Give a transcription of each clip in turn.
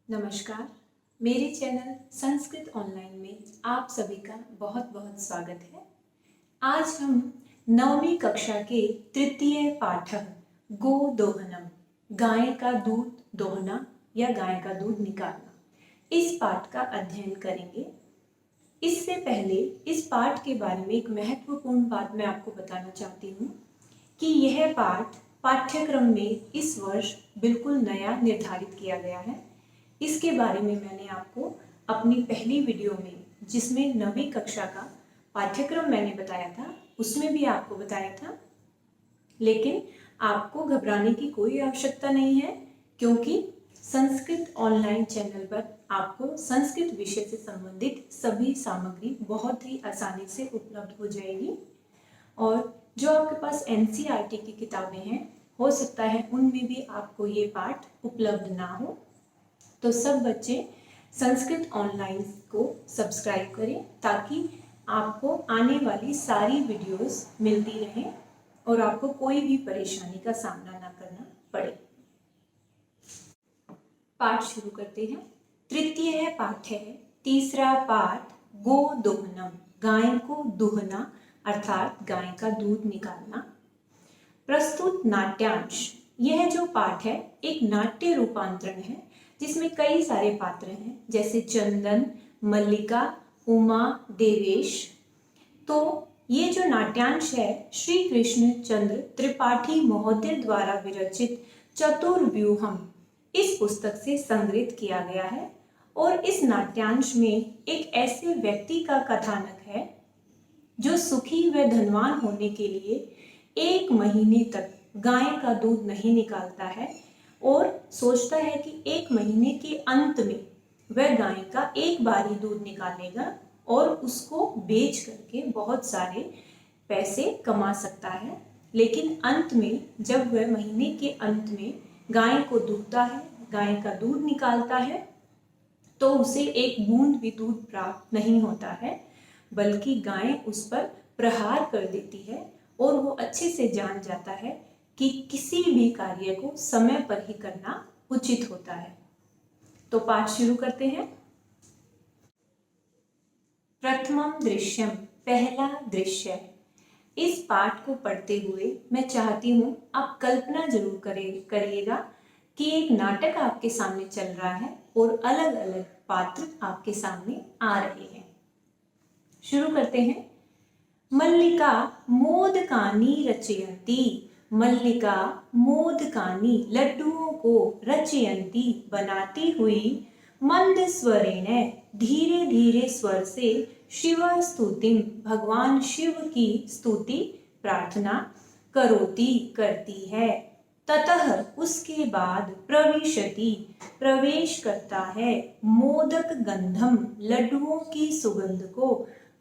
नमस्कार। मेरे channel Sanskrit online में आप सभी का बहुत बहुत स्वागत है। आज हम 9वीं कक्षा के तृतीय पाठ गोदोहनम, गाय का दूध दोहना या गाय का दूध निकालना, इस पाठ का अध्ययन करेंगे। इससे पहले इस पाठ के बारे में एक महत्वपूर्ण बात मैं आपको बताना चाहती हूँ कि यह पाठ पाठ्यक्रम में इस वर्ष बिल्कुल नया निर्धारित किया गया है। इसके बारे में मैंने आपको अपनी पहली वीडियो में, जिसमें 9वीं कक्षा का पाठ्यक्रम मैंने बताया था, उसमें भी आपको बताया था। लेकिन आपको घबराने की कोई आवश्यकता नहीं है, क्योंकि संस्कृत ऑनलाइन चैनल पर आपको संस्कृत विषय से संबंधित सभी सामग्री बहुत ही आसानी से उपलब्ध हो जाएगी। और जो आपके पास एनसीईआरटी की किताबें हैं, हो सकता है उनमें भी आपको ये पाठ उपलब्ध ना हो। तो सब बच्चे संस्कृत ऑनलाइन को सब्सक्राइब करें ताकि आपको आने वाली सारी वीडियोस मिलती रहें और आपको कोई भी परेशानी का सामना ना करना पड़े। पाठ शुरू करते हैं। तृतीय पाठ है, तीसरा पाठ गोदोहनम, गाय को दुहना अर्थात गाय का दूध निकालना। प्रस्तुत नाट्यांश, यह जो पाठ है एक नाट्य रूपांतरण है जिसमें कई सारे पात्र हैं, जैसे चंदन, मल्लिका, उमा, देवेश। तो ये जो नाट्यांश है श्री कृष्ण चंद्र त्रिपाठी महोदय द्वारा विरचित चतुर्व्यूहम, इस पुस्तक से संग्रहित किया गया है। और इस नाट्यांश में एक ऐसे व्यक्ति का कथानक है जो सुखी व धनवान होने के लिए 1 महीने तक गाय का दूध नहीं निकालता है और सोचता है कि 1 महीने के अंत में वह गाय का एक बार ही दूध निकालेगा और उसको बेच करके बहुत सारे पैसे कमा सकता है। लेकिन अंत में जब वह महीने के अंत में गाय को दूहता है, गाय का दूध निकालता है, तो उसे एक बूंद भी दूध प्राप्त नहीं होता है, बल्कि गाय उस पर प्रहार कर देती है और वो अच्छे से जान जाता है कि किसी भी कार्य को समय पर ही करना उचित होता है। तो पाठ शुरू करते हैं। प्रथमम दृश्यम, पहला दृश्य। इस पाठ को पढ़ते हुए मैं चाहती हूँ आप कल्पना जरूर करिएगा कि एक नाटक आपके सामने चल रहा है और अलग अलग पात्र आपके सामने आ रहे हैं। शुरू करते हैं। मल्लिका मोदकानि रचयन्ती, मल्लिका मोदकानि, लड्डुओं को रचयन्ती, बनाती हुई, मंद स्वरेण, धीरे धीरे स्वर से, शिव स्तुतिम, भगवान शिव की स्तुति प्रार्थना, करोति, करती है, ततः उसके बाद, प्रविशति, प्रवेश करता है, मोदक गंधम, लड्डुओं की सुगंध को,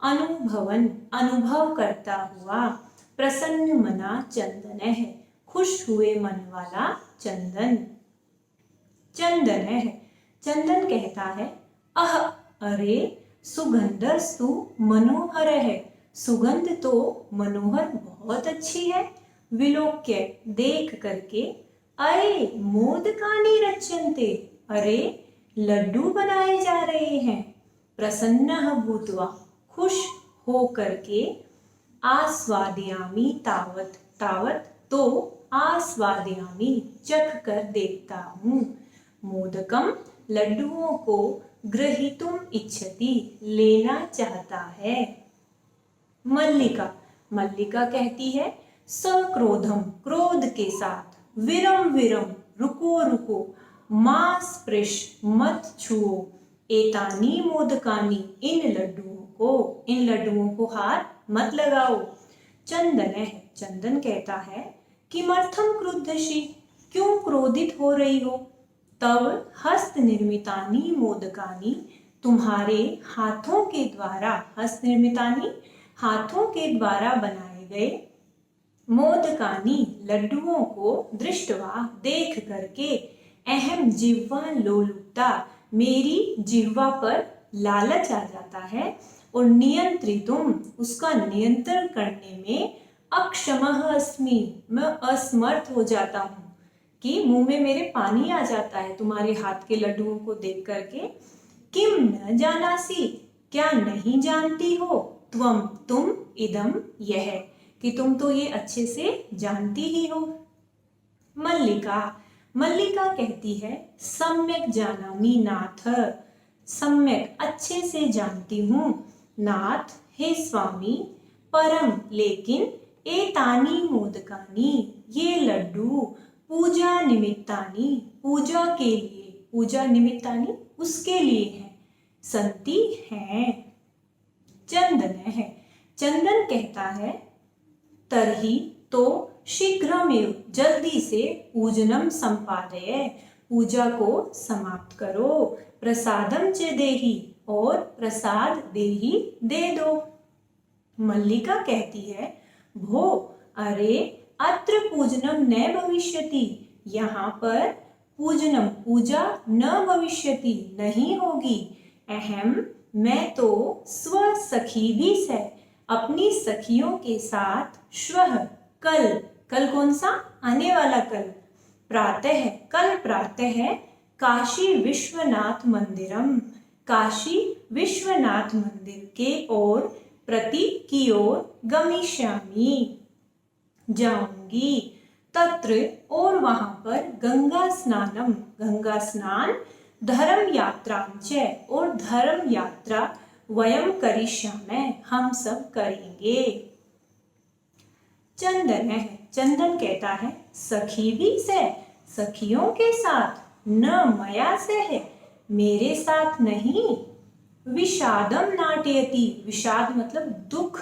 अनुभवन, अनुभव करता हुआ, प्रसन्न मना चंदन है, खुश हुए मन वाला चंदन। चंदन है, चंदन कहता है, अह, अरे, सुगंधस्तु मनोहर है, सुगंध तो मनोहर बहुत अच्छी है, विलोक्य, देख करके, अये मोदकानि रच्यन्ते, अरे लड्डू बनाए जा रहे हैं, प्रसन्नः भूत्वा, खुश हो करके, आस्वादयामि तावत, तावत तो आस्वादयामि, चख कर देखता हूँ, मोदकम, लड्डुओं को, ग्रहीतुम इच्छति, लेना चाहता है। मल्लिका, मल्लिका कहती है, सक्रोधम, क्रोध के साथ, विरम विरम, रुको रुको, मा स्पृश, मत छुओ, एतानी मोदकानी, इन लड्डुओं को, इन लड्डुओं को हाथ मत लगाओ। चंदन है, चंदन कहता है, किमर्थम क्रुद्धसि, क्यों क्रोधित हो रही हो, तव हस्त निर्मितानि मोदकानि, तुम्हारे हाथों के द्वारा, हस्त निर्मितानि, हाथों के द्वारा बनाए गए, मोदकानि, लड्डुओं को, दृष्टवा, देख करके, अहम जिह्वा लोलुपता, मेरी जिह्वा पर लालच आ जाता है, और नियंत्रितुम, उसका नियंत्रण करने में, अक्षमः अस्मि, मैं असमर्थ हो जाता हूँ। कि मुंह में मेरे पानी आ जाता है तुम्हारे हाथ के लड्डुओं को देख करके। किम न जानासी, क्या नहीं जानती हो, त्वम तुम, इदम यह, कि तुम तो ये अच्छे से जानती ही हो। मल्लिका, मल्लिका कहती है सम्यक जानामि नाथ, सम्यक अच्छे से जानती हूँ, नाथ हे स्वामी, परम लेकिन, एतानी मोदकानी ये लड्डू, पूजा निमित्तानी पूजा के लिए, पूजा निमित्तानी उसके लिए है, संति है। चंदन है, चंदन कहता है तरही तो शीघ्रमेव जल्दी से पूजनम संपादय पूजा को समाप्त करो, प्रसादम च देहि और प्रसाद देहि दे दो। मल्लिका कहती है भो, अरे अत्र पूजनम न भविष्यति, यहाँ पर पूजनम पूजा न भविष्यति नहीं होगी, अहम मैं तो स्व सखी भी से अपनी सखियों के साथ, श्वः कल, कल कौन सा, आने वाला कल, प्रातः कल प्रातः, काशी विश्वनाथ मंदिरम काशी विश्वनाथ मंदिर के ओर, प्रति की ओर, गमिष्यामि जाऊंगी, तत्र और वहां पर, गंगा स्नानम गंगा स्नान, धर्म यात्रांच और धर्म यात्रा, वयम करिष्यामः हम सब करेंगे। चंदन है, चंदन कहता है सखी भी से सखियों के साथ, न मया से है मेरे साथ नहीं, विषादम नाटयति विषाद मतलब दुख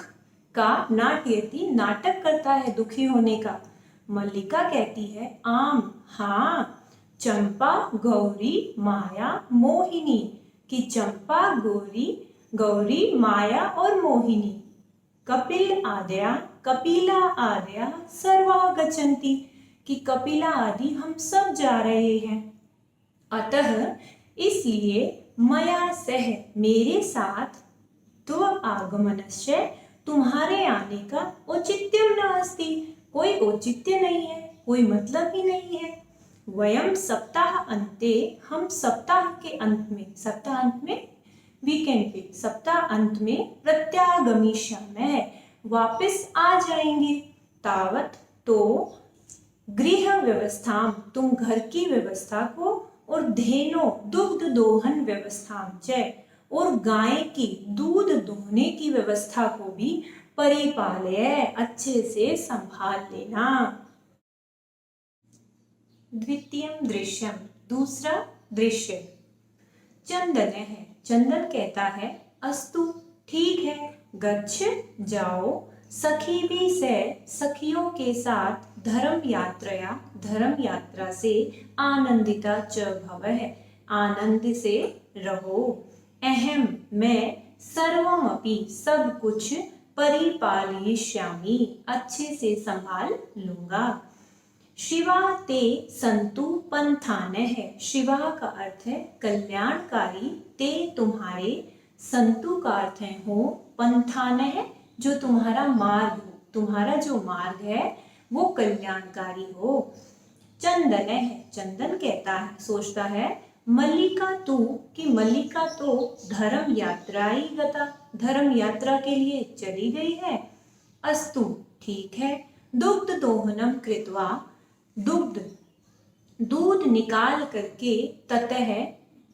का, नाटयति नाटक करता है दुखी होने का। मल्लिका कहती है आम हाँ, चंपा गौरी माया मोहिनी, कि चंपा गौरी, गौरी माया और मोहिनी, कपिल आदया कपिला आदया सर्वा गच्छन्ति, कि कपिला आदि हम सब जा रहे हैं, अतः इसलिए, मया सह मेरे साथ, तो आगमनस्य तुम्हारे आने का, औचित्यम न अस्ति कोई औचित्य नहीं है, कोई मतलब ही नहीं है। वयम सप्ताह अंते हम सप्ताह के अंत में, सप्ताह अंत में वीकेंड पे, सप्ताह अंत में प्रत्यागमिष्यामः वापस आ जाएंगे, तावत तो गृह व्यवस्था तुम घर की व्यवस्था को, और धेनो दुग्ध दोहन व्यवस्था च और गाय की दूध दोहने की व्यवस्था को भी, परिपालय अच्छे से संभाल लेना। द्वितीयम दृश्यम दूसरा दृश्य। चंदन है, चंदन कहता है अस्तु ठीक है, गच्छ जाओ, सखी भी से सखियों के साथ, धर्म यात्रा धर्म यात्रा से, आनंदिता च भवः आनंद से रहो, अहम मैं, सर्वमपि सब कुछ, परिपालयिष्यामि अच्छे से संभाल लूंगा। शिवा ते संतु पंथान है, शिवा का अर्थ है कल्याणकारी, ते तुम्हारे, संतु का अर्थ है हो, पंथान है जो तुम्हारा मार्ग हो, तुम्हारा जो मार्ग है वो कल्याणकारी हो। चंदन है, चंदन कहता है सोचता है मल्लिका तू, कि मल्लिका तो धर्म यात्राई गता धर्म यात्रा के लिए चली गई है, अस्तु ठीक है, दुग्ध दोहनम कृत्वा दुग्ध दूध निकाल करके, ततः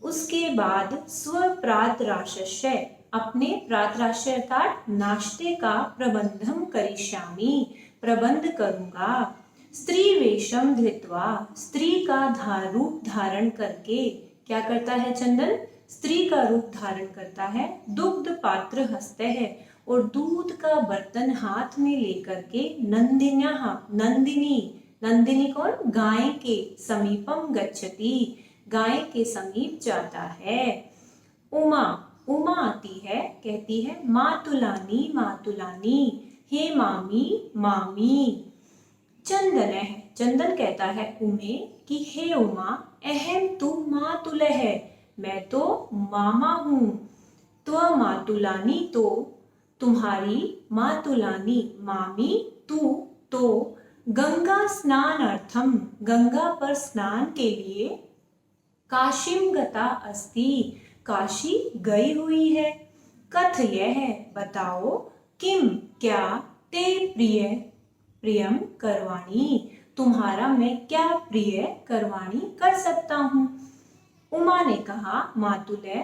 उसके बाद, स्वप्रातराशस्य अपने प्रातराशय अर्थात नाश्ते का, प्रबंधम करिष्यामि प्रबंध करूंगा, स्त्री वेशम धृत्वा स्त्री का रूप धारण करके, क्या करता है चंदन, स्त्री का रूप धारण करता है, दुग्ध पात्र हस्ते है और दूध का बर्तन हाथ में लेकर के, नंदिनी नंदिनी कौन, गाय के, समीपम गच्छति गाय के समीप जाता है। उमा, उमा आती है कहती है मातुलानी मातुलानी, हे मामी मामी। चंदन है, चंदन कहता है उमे, कि हे उमा, अहम तू मातुल है मैं तो मामा हूँ, त्व मातुलानी तो तुम्हारी, मातुलानी मामी तू तो, गंगा स्नानार्थम, गंगा पर स्नान के लिए काशीम गता अस्ति, काशी गई हुई है। कथयः, बताओ, किम, क्या, ते प्रिय प्रियम करवाणी, तुम्हारा मैं क्या प्रिय करवाणी कर सकता हूँ। उमा ने कहा, मातुले,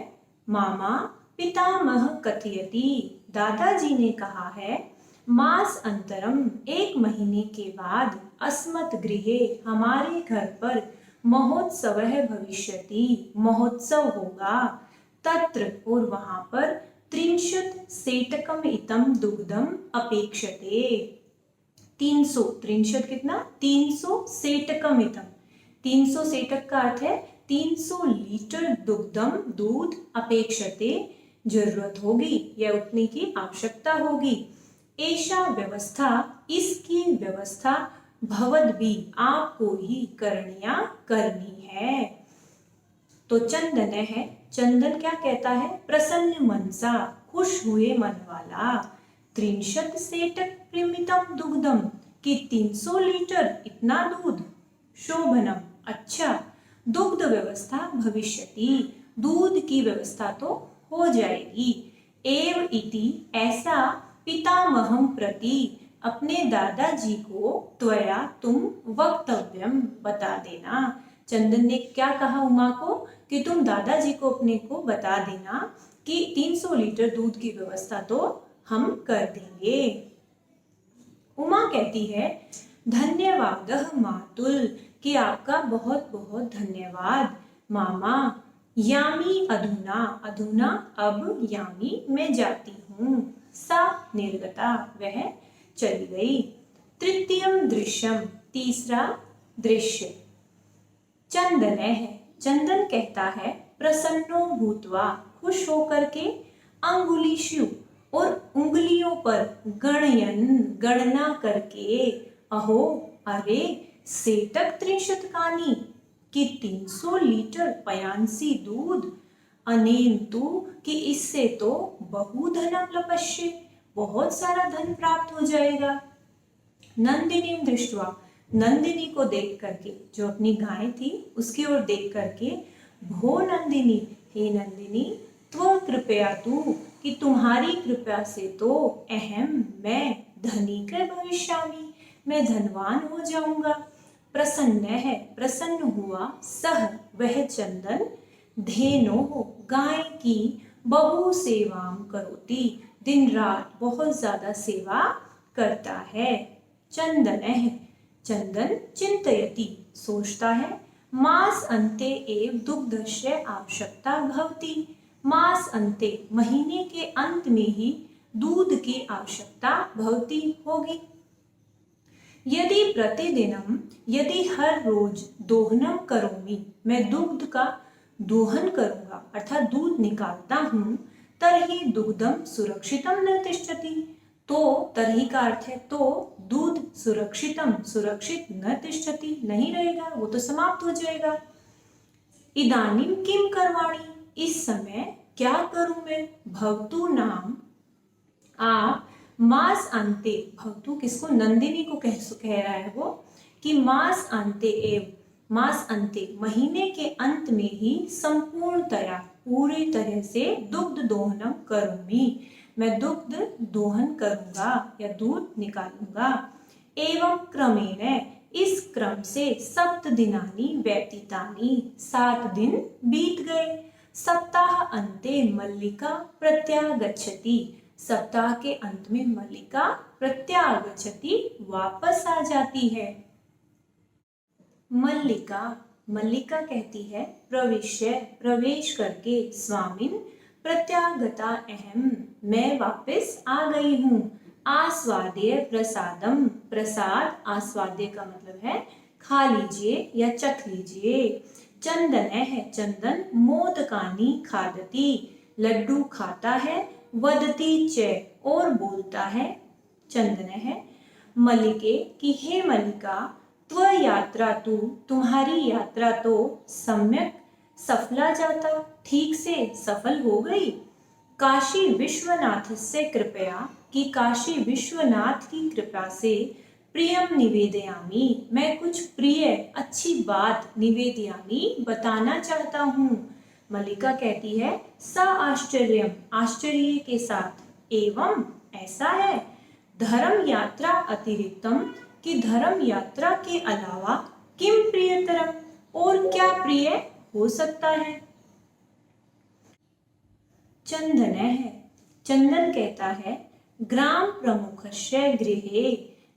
मामा, पितामह कथयति, दादाजी ने कहा है, मास अंतरम, एक महीने के बाद, अस्मत् गृहे, हमारे घर पर, महोत्सव भविष्यति, महोत्सव होगा, तत्र, और वहां पर, 30 सेटकम इतम दुग्धम अपेक्षते, 300, 30 कितना, 300 सेटकम इतम, 300 सेटक का अर्थ है 300 लीटर दुग्धम, दूध, अपेक्षते, जरूरत होगी या उतने की आवश्यकता होगी। ऐसा व्यवस्था, इसकी व्यवस्था, भवद भी, आपको ही करनी है। तो चंदन है, चंदन क्या कहता है, प्रसन्न मनसा, खुश हुए मन वाला, 30 सेटक प्रीमितम दुग्धम, कि 300 लीटर इतना दूध, शोभनम, अच्छा, दुग्ध व्यवस्था भविष्यति, दूध की व्यवस्था तो हो जाएगी। एव इति, ऐसा, पितामहम प्रति, अपने दादाजी को, त्वया, तुम, वक्तव्यम, बता देना। चंदन ने क्या कहा उमा को कि तुम दादाजी को अपने को बता देना कि 300 लीटर दूध की व्यवस्था तो हम कर देंगे। उमा कहती है, धन्यवाद मातुल, कि आपका बहुत बहुत धन्यवाद मामा। यामी अधुना, अधुना अब, यामी मैं जाती हूँ। सा निर्गता, वह चली गई। तृतीयम दृश्यम, तीसरा दृश्य। चंदन है, चंदन कहता है, प्रसन्नो भूतवा, खुश होकर के, अंगुलीषु, और उंगलियों पर, गणयन, गणना करके, अहो, अरे, सेटक 30 कानी, कि 300 लीटर पयांसी दूध, अनेन तु, कि इससे तो बहुधनम लपश्य, बहुत सारा धन प्राप्त हो जाएगा। नंदिनी दृष्टवा, नंदिनी को देख करके, जो अपनी गाय थी उसकी ओर देख करके, भो नंदिनी, हे नंदिनी, त्व कृपया तू, कि तुम्हारी कृपा से तो, अहम, मैं, धनिक भविष्यामि, मैं धनवान हो जाऊंगा। प्रसन्न है, प्रसन्न हुआ, सह, वह चंदन, धेनो, गाय की, बहु सेवाम करोति, दिन रात बहुत ज्यादा सेवा करता है। चंदन है, चंदन, चिंतयति, सोचता है, मास अंते एव दुग्धस्य आवश्यकता भवति, मास अंते, महीने के अंत में ही दूध की आवश्यकता भवति, होगी। यदि प्रतिदिनम, यदि हर रोज, दोहनम करोमि, मैं दुग्ध का दोहन करूंगा, अर्थात दूध निकालता हूं, तरहि दुग्धम सुरक्षितम न तिष्ठति, तो, तरहि का अर्थ है तो, दूध सुरक्षितम, सुरक्षित, न तिष्ठति, नहीं रहेगा, वो तो समाप्त हो जाएगा। इदानीम किम करवाणी, इस समय क्या करूं मैं, भवतु नाम, आप, मास अंते, भवतु किसको, नंदिनी को कह रहा है वो, कि मास अंते एव, मास अंते, महीने के अंत में ही, संपूर्णतया, पूरी तरह से, दुग्ध दोहनम करूंगी, मैं दुग्ध दोहन करूंगा या दूध निकालूंगा। एवं क्रमेण, इस क्रम से, 7 दिनानि व्यतीतानि, 7 दिन बीत गए। सप्ताह अंते मल्लिका प्रत्यागच्छति, सप्ताह के अंत में मल्लिका प्रत्यागच्छति, वापस आ जाती है। मल्लिका, मल्लिका कहती है, प्रविश्य, प्रवेश करके, स्वामिन प्रत्यागता अहम, मैं वापस आ गई हूँ। आस्वाद्य प्रसादम, प्रसाद, आस्वाद्य का मतलब है खा लीजिए या चख लीजिए। चंदन है, चंदन, मोदकानी खादती, लड्डू खाता है, वदती च, और बोलता है। चंदन है, मल्लिके, कि हे मल्लिका, त्व यात्रा तू, तुम्हारी यात्रा तो, सम्यक, सफला जाता, ठीक से सफल हो गई। काशी विश्वनाथ से कृपया, कि काशी विश्वनाथ की कृपा से, प्रियम निवेदयामि, मैं कुछ प्रिय अच्छी बात निवेदयामि बताना चाहता हूँ। मल्लिका कहती है स आश्चर्यम, आश्चर्य के साथ, एवं ऐसा है, धर्म यात्रा अतिरिक्तम, कि धर्म यात्रा के अलावा, किम प्रियतरम, और क्या प्रिय हो सकता है। चंदन है, चंदन कहता है ग्राम प्रमुखस्य गृहे,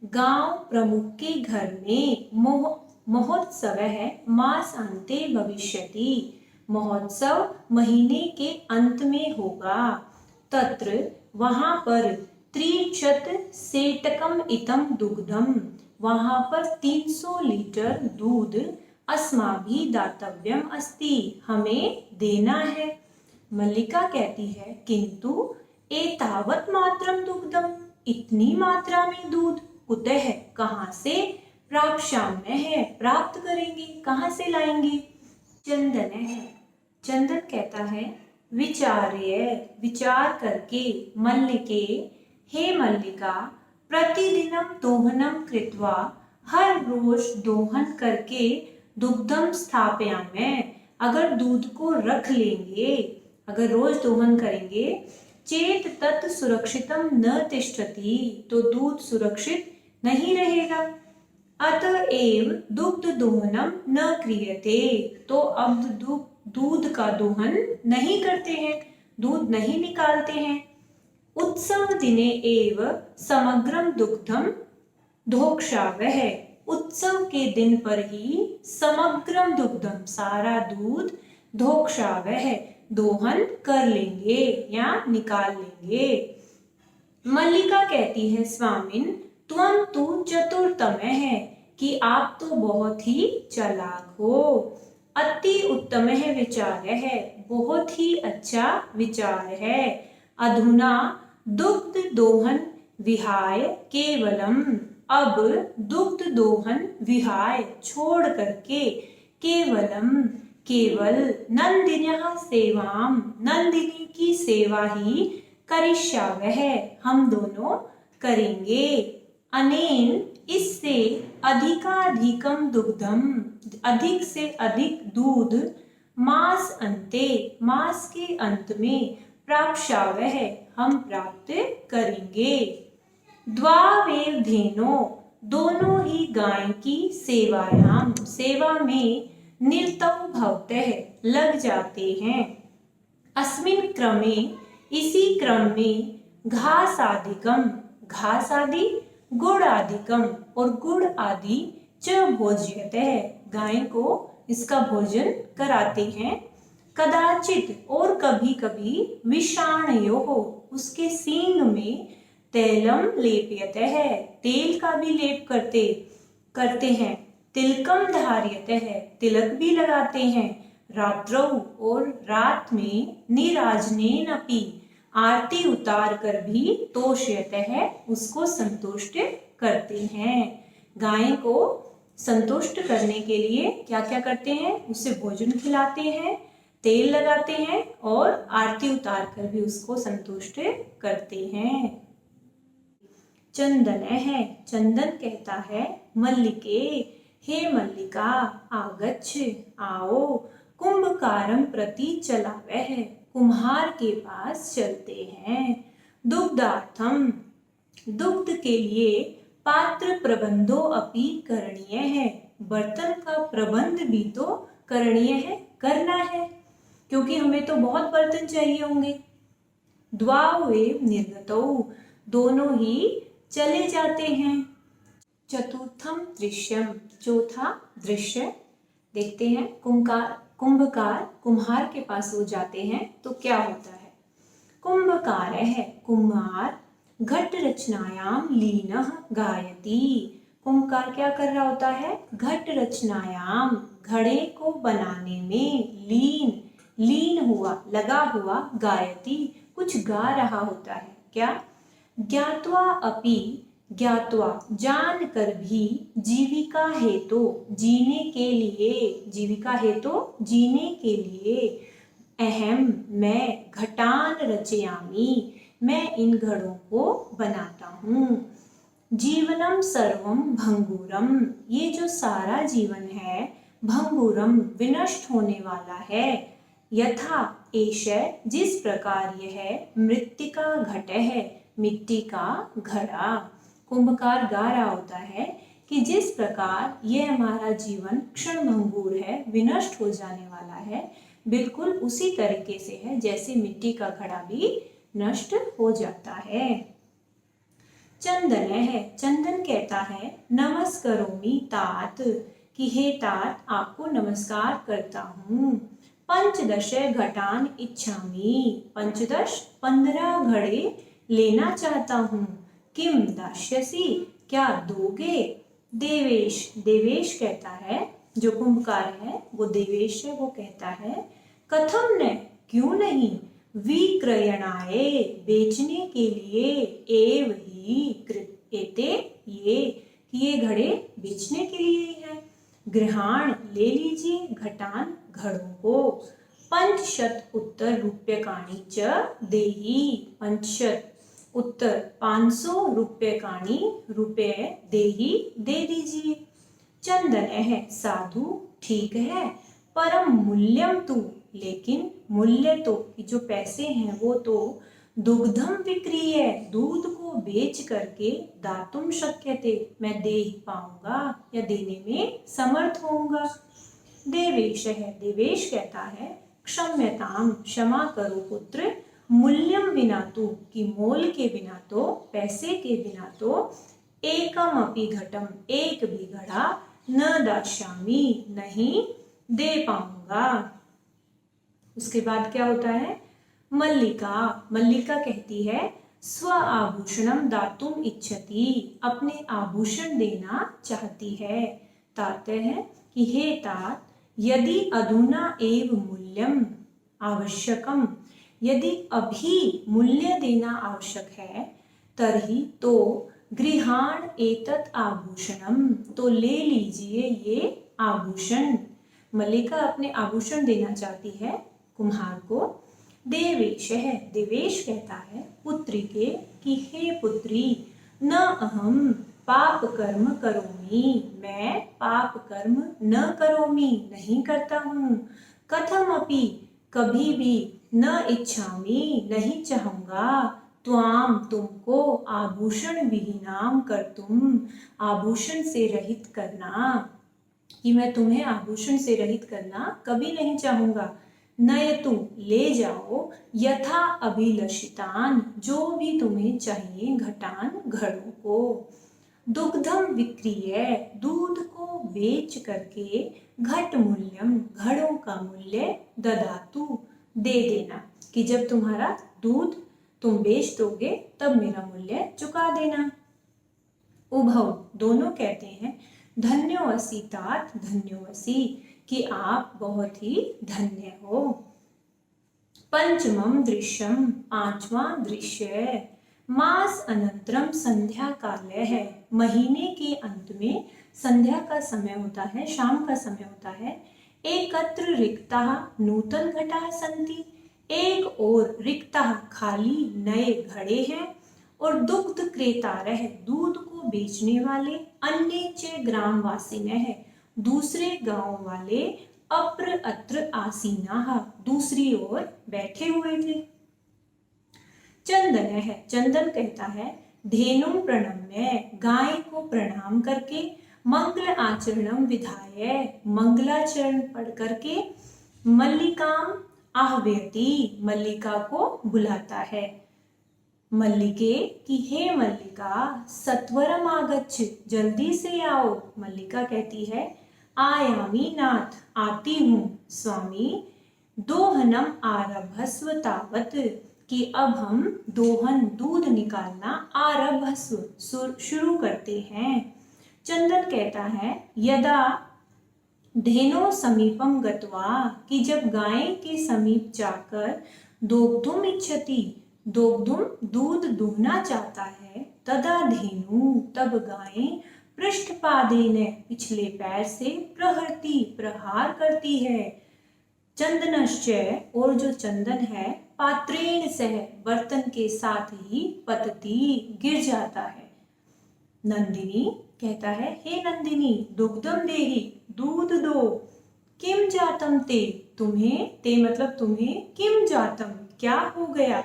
गांव प्रमुख के घर में महोत्सव है मासान्ते भविष्यति, महोत्सव महीने के अंत में होगा। तत्र वहां पर त्रिशत सेटकम इतम दुग्धम, वहां पर 300 लीटर दूध अस्माभि दातव्यम अस्ति, हमें देना है। मल्लिका कहती है किंतु एतावत मात्रम दुग्धम, इतनी मात्रा में दूध, कुतः कहाँ से, प्राप्स्याम्य है, प्राप्त करेंगे, कहाँ से लाएंगे। चंदन है, चंदन कहता है विचार्य, विचार करके, मल्लिके, हे मल्लिका, प्रतिदिनम दोहनम कृत्वा, हर रोज दोहन करके, दुग्धम स्थापयाम्य, अगर दूध को रख लेंगे, अगर रोज दोहन करेंगे, चेत तत् सुरक्षितम न तिष्ठति, तो दूध सुरक्षित नहीं रहेगा। अतएव दुग्ध दोहनम न क्रियते, तो अब दूध का दोहन नहीं करते हैं, दूध नहीं निकालते हैं। उत्सव दिने एव समग्रम दुग्धम धोक्षावह, उत्सव के दिन पर ही समग्रम दुग्धम, सारा दूध, धोक्षावह, दोहन कर लेंगे या निकाल लेंगे। मल्लिका कहती है स्वामिन त्वं तु चतुरतम है, कि आप तो बहुत ही चालाक हो। अति उत्तम है विचार है, बहुत ही अच्छा विचार है। अधुना दुग्ध दोहन विहाय केवलम, अब दुग्ध दोहन विहाय छोड़ करके, केवलम केवल, नंदिन्याः सेवाम, नंदिनी की सेवा ही करिष्यावः, हम दोनों करेंगे। अनेन, इससे, अधिकाधिकम दुग्धम, अधिक से अधिक दूध, मास अंते, मास के अंत में, प्राप्स्यावः, हम प्राप्त करेंगे। द्वावेव धेनो, दोनों ही गाय की सेवायाम, सेवा में, निरतौ भवतः, लग जाते हैं। अस्मिन् क्रमे, इसी क्रम में, घास आदिकम, घास आदि, गुड़ आदिकम, और गुड़ आदि, च भोज्यतः, गाय को इसका भोजन कराते हैं। कदाचित, और कभी कभी, विषाणयोः, उसके सींग में, तैलम लेप्यतः, तेल का भी लेप करते हैं। तिलकम धार्यतः, तिलक भी लगाते हैं। रात्रौ, और रात में, नीराजनेनपि, आरती उतार कर भी, तोष्यतः, उसको संतुष्ट करते हैं। गाय को संतुष्ट करने के लिए क्या क्या करते हैं, उसे भोजन खिलाते हैं, तेल लगाते हैं, और आरती उतार कर भी उसको संतुष्ट करते हैं। चंदन है, चंदन कहता है मल्लिके, हे मल्लिका, आगच्छ, आओ, कुंभकारम प्रति चलावह, कुम्हार के पास चलते हैं। दुग्धार्थम, दुग्ध के लिए, पात्र प्रबंधो अपि करणीय है, बर्तन का प्रबंध भी तो करणीय है, करना है, क्योंकि हमें तो बहुत बर्तन चाहिए होंगे। द्वावेव निर्गतौ, दोनों ही चले जाते हैं। चतुर्थम दृश्यम, चौथा दृश्य देखते हैं। कुंभकार कुम्हार के पास वो जाते हैं तो क्या होता है। कुंभकार है, कुम्हार, घट रचनायाम लीनः गायति, कुंभकार क्या कर रहा होता है, घट रचनायाम, घड़े को बनाने में, लीन हुआ, लगा हुआ, गायति, कुछ गा रहा होता है। क्या, ज्ञात्वा अपि, ज्ञात्वा, जान कर भी, जीविका हेतु, जीने के लिए, जीविका हेतु, जीने के लिए, अहम, मैं, घटान रचयामि, मैं इन घड़ों को बनाता हूँ। जीवनम सर्वम भंगुरम, ये जो सारा जीवन है भंगुरम विनष्ट होने वाला है। यथा एष, जिस प्रकार यह मृत्तिका घट है, मिट्टी का घड़ा। कुंभकार गा रहा होता है कि जिस प्रकार यह हमारा जीवन क्षण भंगुर है, विनष्ट हो जाने वाला है, बिल्कुल उसी तरीके से है जैसे मिट्टी का घड़ा भी नष्ट हो जाता है। चंदन है, चंदन कहता है नमस्करोमि तात, कि हे तात आपको नमस्कार करता हूँ। पंचदश घटान इच्छामि, पंचदश 15 घड़े लेना चाहता हूँ। किम दास्यसि, क्या दोगे। देवेश, देवेश कहता है, जो कुंभकार है वो देवेश है, वो कहता है कथम न, क्यों नहीं, विक्रयणाय, बेचने के लिए, एव ही कृत्यते, ये घड़े बेचने के लिए ही है। गृहाण, ले लीजिए, घटान घड़ों को। पंचशत उत्तर रूप्यकाणि च देहि, पंचशत उत्तर 500 रूप्यकाणि, रुपये देहि, दे दीजिए। चंदन है, साधु ठीक है, परम मूल्यम तु, लेकिन मूल्य तो, जो पैसे हैं वो तो, दुग्धम विक्रीय, दूध को बेच करके, दातुम शक्यते, मैं दे ही पाऊंगा या देने में समर्थ होऊंगा। देवेश है, देवेश कहता है क्षम्यताम, क्षमा करो पुत्र, मूल्यम बिना तो, कि मोल के बिना तो, पैसे के बिना तो, एकम अपि घटम, एक भी घड़ा, न दास्यामि, नहीं दे पाऊंगा। उसके बाद क्या होता है, मल्लिका, मल्लिका कहती है स्व आभूषणम दातुम इच्छति, अपने आभूषण देना चाहती है। तात्पर्य है कि हे तात, यदि अधुना एव मूल्यम आवश्यकम, यदि अभी मूल्य देना आवश्यक है, तर्हि तो गृहाण एतत् आभूषणम, तो ले लीजिए ये आभूषण। मल्लिका अपने आभूषण देना चाहती है कुम्हार को। देवेश है, देवेश कहता है पुत्री के कि हे पुत्री, न अहम पाप कर्म करोमि, मैं पाप कर्म न करोमि, नहीं करता हूँ। कथम अपि, कभी भी, न इच्छामि, नहीं चाहूंगा, त्वाम, तुमको, आभूषण विहीनाम कर तुम, आभूषण से रहित करना, कि मैं तुम्हें आभूषण से रहित करना कभी नहीं चाहूंगा। नयतु, ले जाओ, यथा अभिलषितान, जो भी तुम्हें चाहिए, घटान घड़ों को। दुग्धम विक्रीय, दूध को बेच करके, घट मूल्यम, घड़ों का मूल्य, ददातु, दे देना, कि जब तुम्हारा दूध तुम बेच दोगे तब मेरा मूल्य चुका देना। उभव, दोनों कहते हैं धन्योऽसि तात, धन्योऽसि, कि आप बहुत ही धन्य हो। पंचमम दृश्यम, पांचवा दृश्य, मास अनंतरम संध्या काले है, महीने के अंत में संध्या का समय होता है, शाम का समय होता है। एकत्र रिक्ता नूतन घटा संति, एक और रिक्ता खाली नए घड़े हैं, और दुग्ध क्रेतारः, दूध को बेचने वाले, अन्य च ग्रामवासिनः है, दूसरे गांव वाले, अप्र अत्र आसीना, दूसरी ओर बैठे हुए थे। चंदन है, चंदन कहता है धेनु प्रणम्य, गाय को प्रणाम करके, मंगल आचरणम विधाय, मंगलाचरण पढ़ करके, मल्लिकाम आह्वयति, मल्लिका को बुलाता है। मल्लिके कि हे मल्लिका, सत्वरम आगच्छ, जल्दी से आओ। मल्लिका कहती है आयामी नाथ, आती हूँ स्वामी। दोहनम आरभस्व तावत, कि अब हम दोहन, दूध निकालना, आरभस्व, शुरू करते हैं। चंदन कहता है यदा धेनो समीपम गत्वा, कि जब गाय के समीप जाकर, दोग्धुम इच्छति, दोग्धुम, दूध दूहना चाहता है, तदा धेनु, तब गाय, पृष्ठपादेन, पिछले पैर से, प्रहरती, प्रहार करती है। चंदनश्चय, और जो चंदन है, पात्रेण सह, बर्तन के साथ ही, पतती, गिर जाता है। नंदिनी कहता है, हे नंदिनी दुग्धम देहि, दूध दो। किम जातम ते, तुम्हें, ते मतलब तुम्हें, किम जातम क्या हो गया,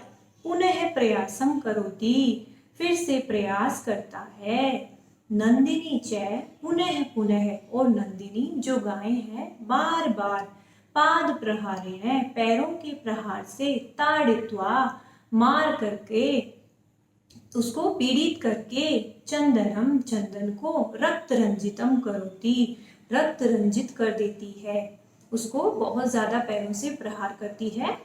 पुनः प्रयासम करोति फिर से प्रयास करता है। नंदिनी च पुनः पुनः, और नंदिनी जो गाय है बार बार, पाद प्रहारेण पैरों के प्रहार से, ताड़ित्वा मार करके, उसको पीड़ित करके, चंदनम चंदन को, रक्त रंजितम करोति रक्त रंजित कर देती है, उसको बहुत ज्यादा पैरों से प्रहार करती है।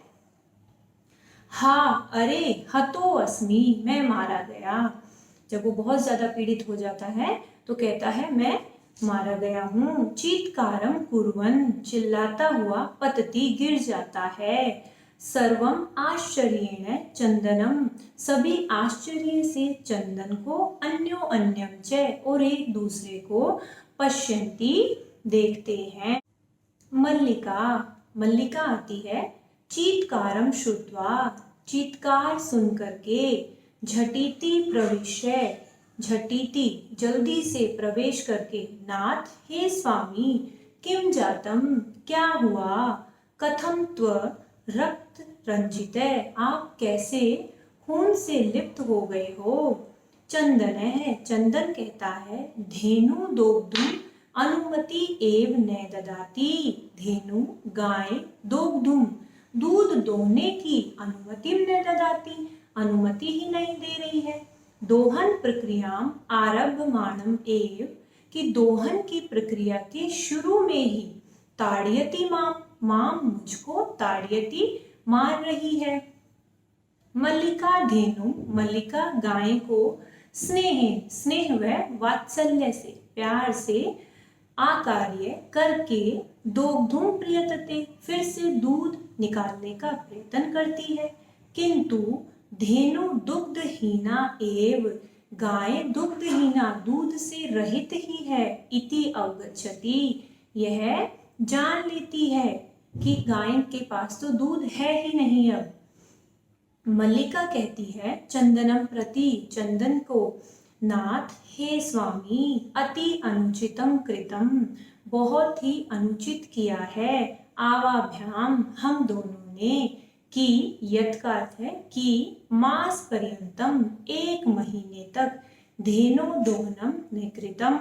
हा अरे हतो अस्मि, मैं मारा गया। जब वो बहुत ज्यादा पीड़ित हो जाता है तो कहता है मैं मारा गया हूँ। चीत्कारम कुर्वन्, चिल्लाता हुआ, पतति गिर जाता है। सर्वम आश्चर्येण चंदनम, सभी आश्चर्य से चंदन को, अन्यो अन्यम च, और एक दूसरे को, पश्यन्ति देखते हैं। मल्लिका, मल्लिका आती है। चीत्कारम श्रुत्वा, चीत्कार सुन करके, झटिति प्रविश्य, झटिति जल्दी से प्रवेश करके, नाथ हे स्वामी, किम जातम क्या हुआ, कथम त्व रक्त रंजित, आप कैसे खून से लिप्त हो गए हो। चंदन है, चंदन कहता है, धेनु दोग्धुम अनुमति एव न ददाति, धेनु गाय, दोग्धुम दूध दोहने की, अनुमति न ददाति अनुमति ही नहीं दे रही है। दोहन प्रक्रियाम आरभमाणम एव, कि दोहन की प्रक्रिया के शुरू में ही, ताड़यति माम, माम मुझको, ताड़यति मार रही है। मल्लिका धेनु, मल्लिका गाय को, स्नेह, स्नेह व वात्सल्य से, प्यार से, आकार्य करके, दोग्धुम प्रयतते, फिर से दूध निकालने का प्रयत्न करती है। किंतु धेनु दुग्धहीना एव, गाय दुग्धहीना, दूध से रहित ही है, इति अवगच्छति, यह जान लेती है कि गाय के पास तो दूध है ही नहीं। अब मल्लिका कहती है चंदनम प्रति, चंदन को, नाथ हे स्वामी, अति अनुचितम कृतम, बहुत ही अनुचित किया है, आवाभ्याम हम दोनों ने, कि यत् का अर्थ है कि, मास पर्यंतम एक महीने तक, धेनो दोहनम निकृतम,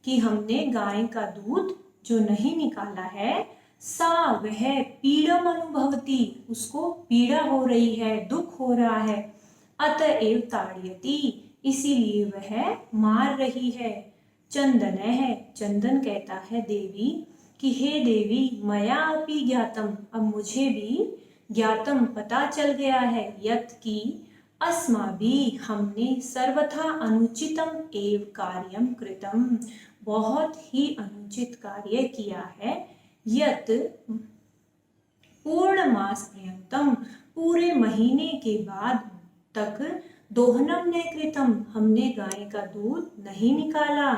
कि हमने गाय का दूध जो नहीं निकाला है, सा वह पीड़म अनुभवती, उसको पीड़ा हो रही है, दुख हो रहा है, अतएव ताड़यति, इसीलिए वह मार रही है। चंदन है, चंदन कहता है देवी कि हे देवी, मया अपि ज्ञातम, अब मुझे भी ज्ञातम पता चल गया है, यत् की अस्माभि हमने, सर्वथा अनुचितम एव कार्यम कृतम, बहुत ही अनुचित कार्य किया है, यत् पूर्ण मास पर्यंतम, पूरे महीने के बाद तक, दोहनम न कृतम, हमने गाय का दूध नहीं निकाला,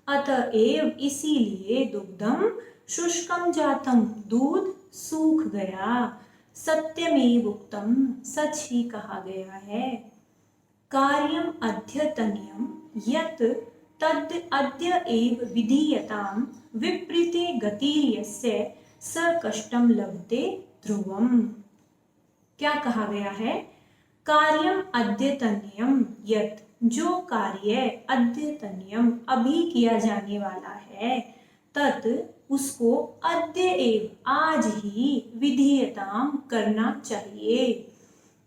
अतएव इसीलिए, दुग्धम शुष्कम जातम, दूध सूख गया, सत्यमेव उक्तम, सच ही कहा गया है। कार्यम अद्यतनियम यत् तद् अद्य एव विधीयताम, विपरीते गतिर्यस्य स कष्टम लभते ध्रुवम। क्या कहा गया है, कार्यम अद्यतनियम यत्, जो कार्य अद्यतनियम अभी किया जाने वाला है, तत् उसको, अद्य एव आज ही, विधीयताम करना चाहिए।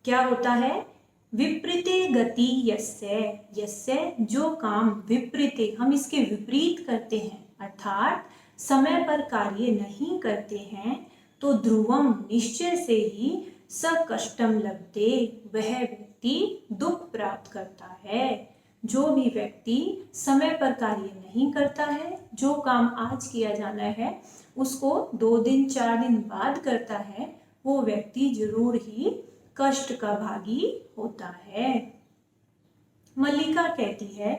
क्या होता है, विपरीते गति यस्य, यस्य जो काम, विपरीते हम इसके विपरीत करते हैं, अर्थात समय पर कार्य नहीं करते हैं, तो ध्रुवम निश्चय से ही, स कष्टम लभते, वह व्यक्ति दुख प्राप्त करता है। जो भी व्यक्ति समय पर कार्य नहीं करता है, जो काम आज किया जाना है उसको 2 दिन 4 दिन बाद करता है, वो व्यक्ति जरूर ही कष्ट का भागी होता है। मल्लिका कहती है,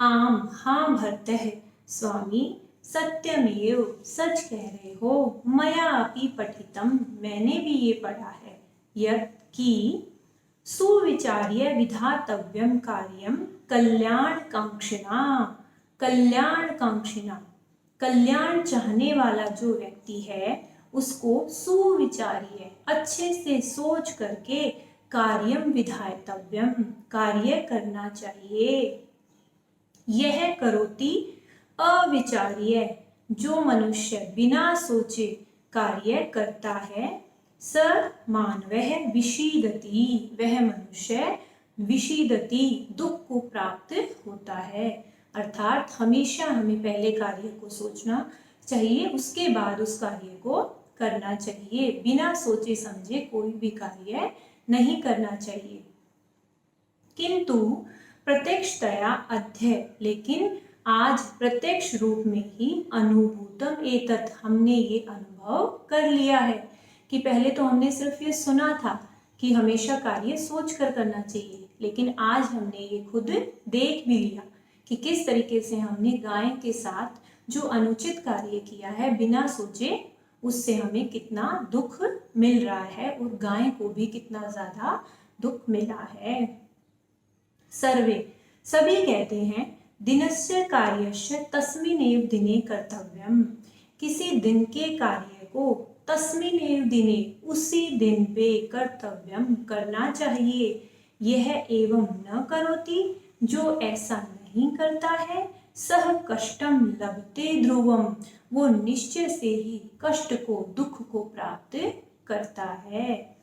आम हाँ भर्तः स्वामी, सत्यमेव सच कह रहे हो, मया अपि पठितम, मैंने भी ये पढ़ा है, यत् की सुविचार्य विधातव्यम कार्यम कल्याणकांक्षिणा। कल्याणकांक्षिणा, कल्याण चाहने वाला जो व्यक्ति है उसको सुविचार्य, अच्छे से सोच करके, कार्यम विधातव्यम, कार्य करना चाहिए। यह करोति अविचार्य, जो मनुष्य बिना सोचे कार्य करता है, स मानवः विषीदति, वह मनुष्य विषीदति, दुख को प्राप्त होता है। अर्थात हमेशा हमें पहले कार्य को सोचना चाहिए, उसके बाद उस कार्य को करना चाहिए। बिना सोचे समझे कोई भी कार्य नहीं करना चाहिए। किंतु प्रत्यक्षतया अध्य, लेकिन आज प्रत्यक्ष रूप में ही अनुभूतम एतत्, हमने ये अनुभव कर लिया है कि पहले तो हमने सिर्फ ये सुना था कि हमेशा कार्य सोच कर करना चाहिए, लेकिन आज हमने ये खुद देख भी लिया कि किस तरीके से हमने गाय के साथ जो अनुचित कार्य किया है बिना सोचे, उससे हमें कितना दुख मिल रहा है और गाय को भी कितना ज्यादा दुख मिला है। सर्वे, सभी कहते हैं, दिनस्य कार्यस्य तस्मिन्नेव दिने कर्तव्यम, किसी दिन के कार्य को तस्मिन्नेव दिने, उसी दिन पे कर्तव्यम, करना चाहिए। यह एवं न करोति, जो ऐसा नहीं करता है, सह कष्टम लभते ध्रुवम, वो निश्चय से ही कष्ट को, दुख को प्राप्त करता है।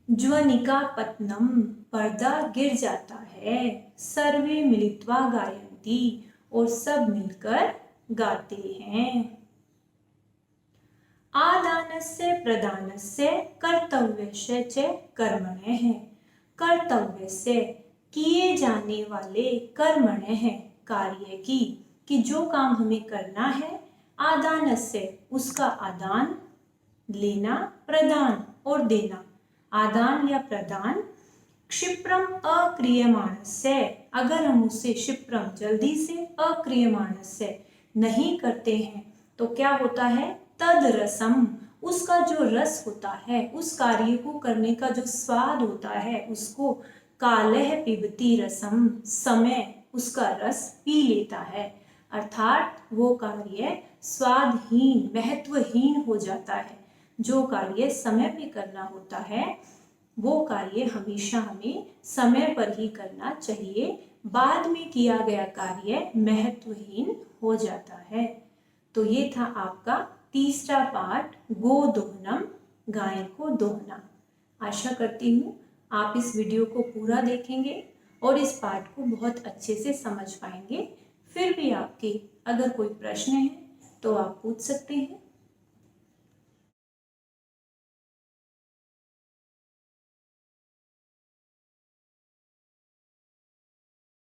ज्वनिका पत्नम, पर्दा गिर जाता है। सर्वे मिलित्वा गायन्ति, और सब मिलकर गाते हैं। आदानस्य प्रदानस्य कर्तव्यस्य च कर्मणः, कर्तव्यस्य, किए जाने वाले, कर्मणः, कार्य की, कि जो काम हमें करना है, आदानस्य, उसका आदान, लेना, प्रदान और देना, आदान या प्रदान। क्षिप्रम अक्रियमाणस्य, अगर हम उसे क्षिप्रम, जल्दी से, अक्रियमाणस्य, नहीं करते हैं तो क्या होता है, तद रसम, उसका जो रस होता है, उस कार्य को करने का जो स्वाद होता है, उसको कालः पिबती रसम, समय उसका रस पी लेता है। अर्थात वो कार्य स्वादहीन, महत्वहीन हो जाता है। जो कार्य समय पे करना होता है वो कार्य हमेशा हमें समय पर ही करना चाहिए, बाद में किया गया कार्य महत्वहीन हो जाता है। तो ये था आपका तीसरा पाठ, गो दोहनम, गाय को दोहना। आशा करती हूँ आप इस वीडियो को पूरा देखेंगे और इस पाठ को बहुत अच्छे से समझ पाएंगे। फिर भी आपके अगर कोई प्रश्न है तो आप पूछ सकते हैं।